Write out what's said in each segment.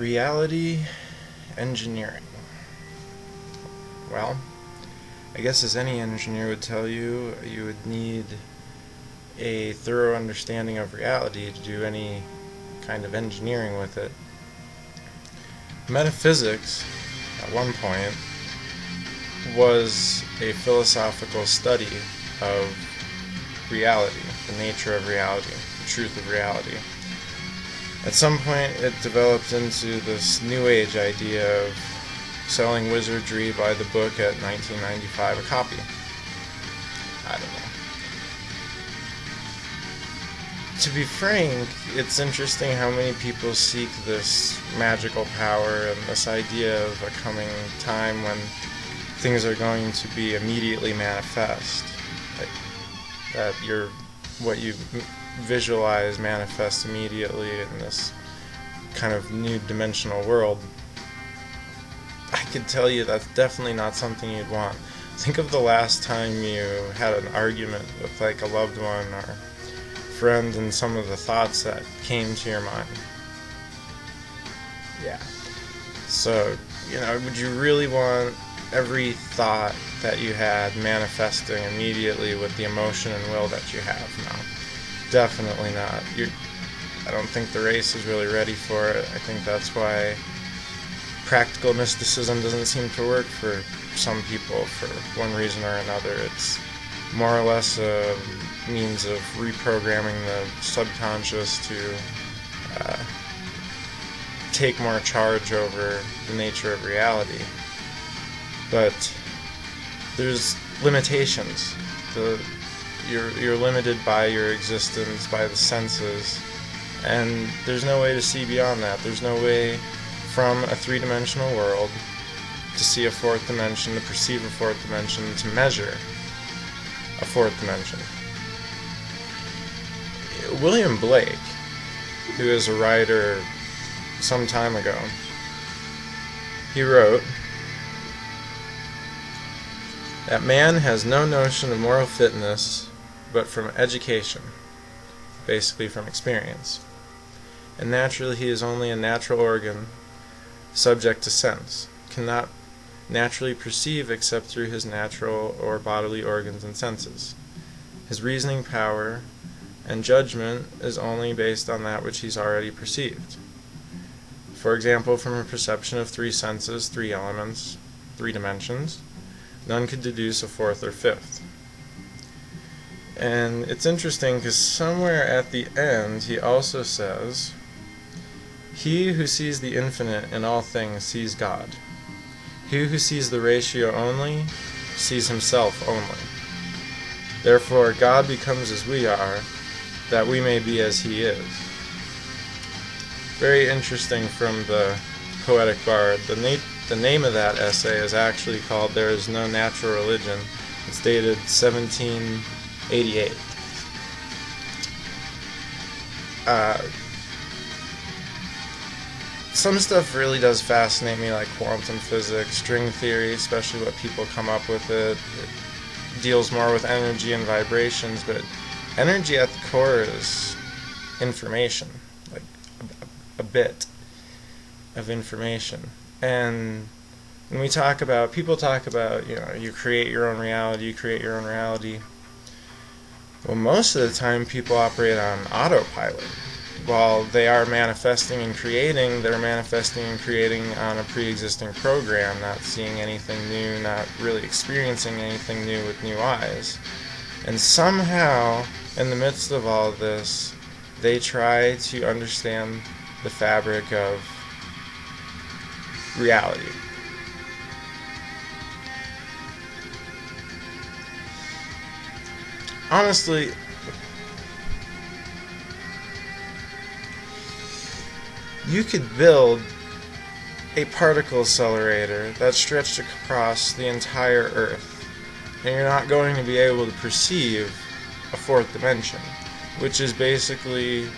Reality engineering. Well, I guess as any engineer would tell you, you would need a thorough understanding of reality to do any kind of engineering with it. Metaphysics, at one point, was a philosophical study of reality, the nature of reality, the truth of reality. At some point it developed into this New Age idea of selling wizardry by the book at $19.95 a copy. I don't know. To be frank, it's interesting how many people seek this magical power and this idea of a coming time when things are going to be immediately manifest. Like, that what you visualize manifests immediately in this kind of new dimensional world. I could tell you that's definitely not something you'd want. Think of the last time you had an argument with like a loved one or friend and some of the thoughts that came to your mind. Yeah. So, would you really want every thought that you had manifesting immediately with the emotion and will that you have? No. Definitely not. I don't think the race is really ready for it. I think that's why practical mysticism doesn't seem to work for some people for one reason or another. It's more or less a means of reprogramming the subconscious to take more charge over the nature of reality. But there's limitations. You're limited by your existence, by the senses, and there's no way to see beyond that. There's no way from a three-dimensional world to see a fourth dimension, to perceive a fourth dimension, to measure a fourth dimension. William Blake, who is a writer some time ago, he wrote that man has no notion of moral fitness but from education, basically from experience. And naturally he is only a natural organ subject to sense, cannot naturally perceive except through his natural or bodily organs and senses. His reasoning power and judgment is only based on that which he's already perceived. For example, from a perception of three senses, three elements, three dimensions, none could deduce a fourth or fifth. And it's interesting because somewhere at the end he also says, "He who sees the infinite in all things sees God. He who sees the ratio only sees himself only. Therefore God becomes as we are, that we may be as he is." Very interesting from the Poetic Bard. The name of that essay is actually called "There is No Natural Religion." It's dated 1788. Some stuff really does fascinate me, like quantum physics, string theory, especially what people come up with it. It deals more with energy and vibrations, but energy at the core is information, like a bit of information. And when we talk about, people talk about, you create your own reality, you create your own reality. Well, most of the time people operate on autopilot. While they are manifesting and creating, they're manifesting and creating on a pre-existing program, not seeing anything new, not really experiencing anything new with new eyes. And somehow, in the midst of all this, they try to understand the fabric of reality. Honestly, you could build a particle accelerator that's stretched across the entire Earth, and you're not going to be able to perceive a fourth dimension, which is basically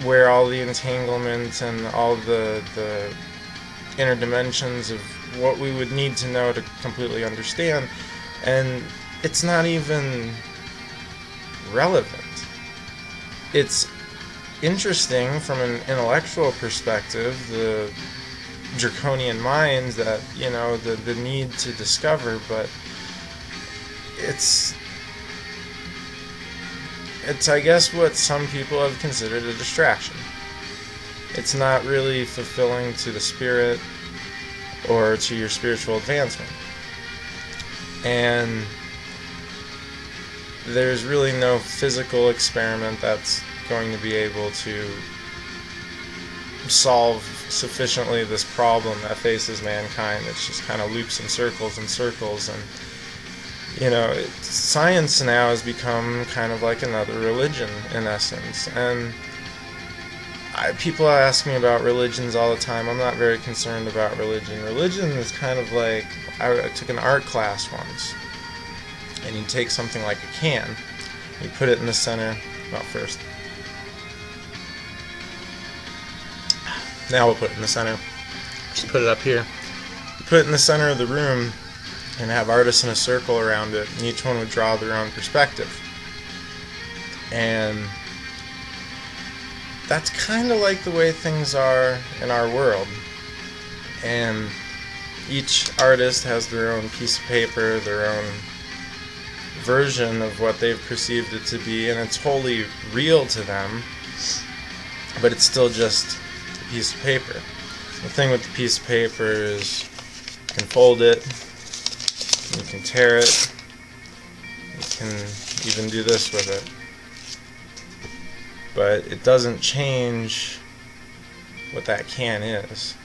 where all the entanglement and all the inner dimensions of what we would need to know to completely understand, and it's not even relevant. It's interesting from an intellectual perspective, the draconian mind, that, you know, the need to discover, but it's I guess what some people have considered a distraction. It's not really fulfilling to the spirit or to your spiritual advancement. And there's really no physical experiment that's going to be able to solve sufficiently this problem that faces mankind. It's just kind of loops and circles, and you know, science now has become kind of like another religion in essence. And people ask me about religions all the time. I'm not very concerned about religion. Religion is kind of like, I took an art class once, and you take something like a can, you put it in the center. Well, first, now we'll put it in the center. Just put it up here. You put it in the center of the room and have artists in a circle around it, and each one would draw their own perspective. And that's kind of like the way things are in our world. And each artist has their own piece of paper, their own version of what they've perceived it to be, and it's wholly real to them, but it's still just a piece of paper. The thing with the piece of paper is you can fold it, you can tear it, you can even do this with it, but it doesn't change what that can is.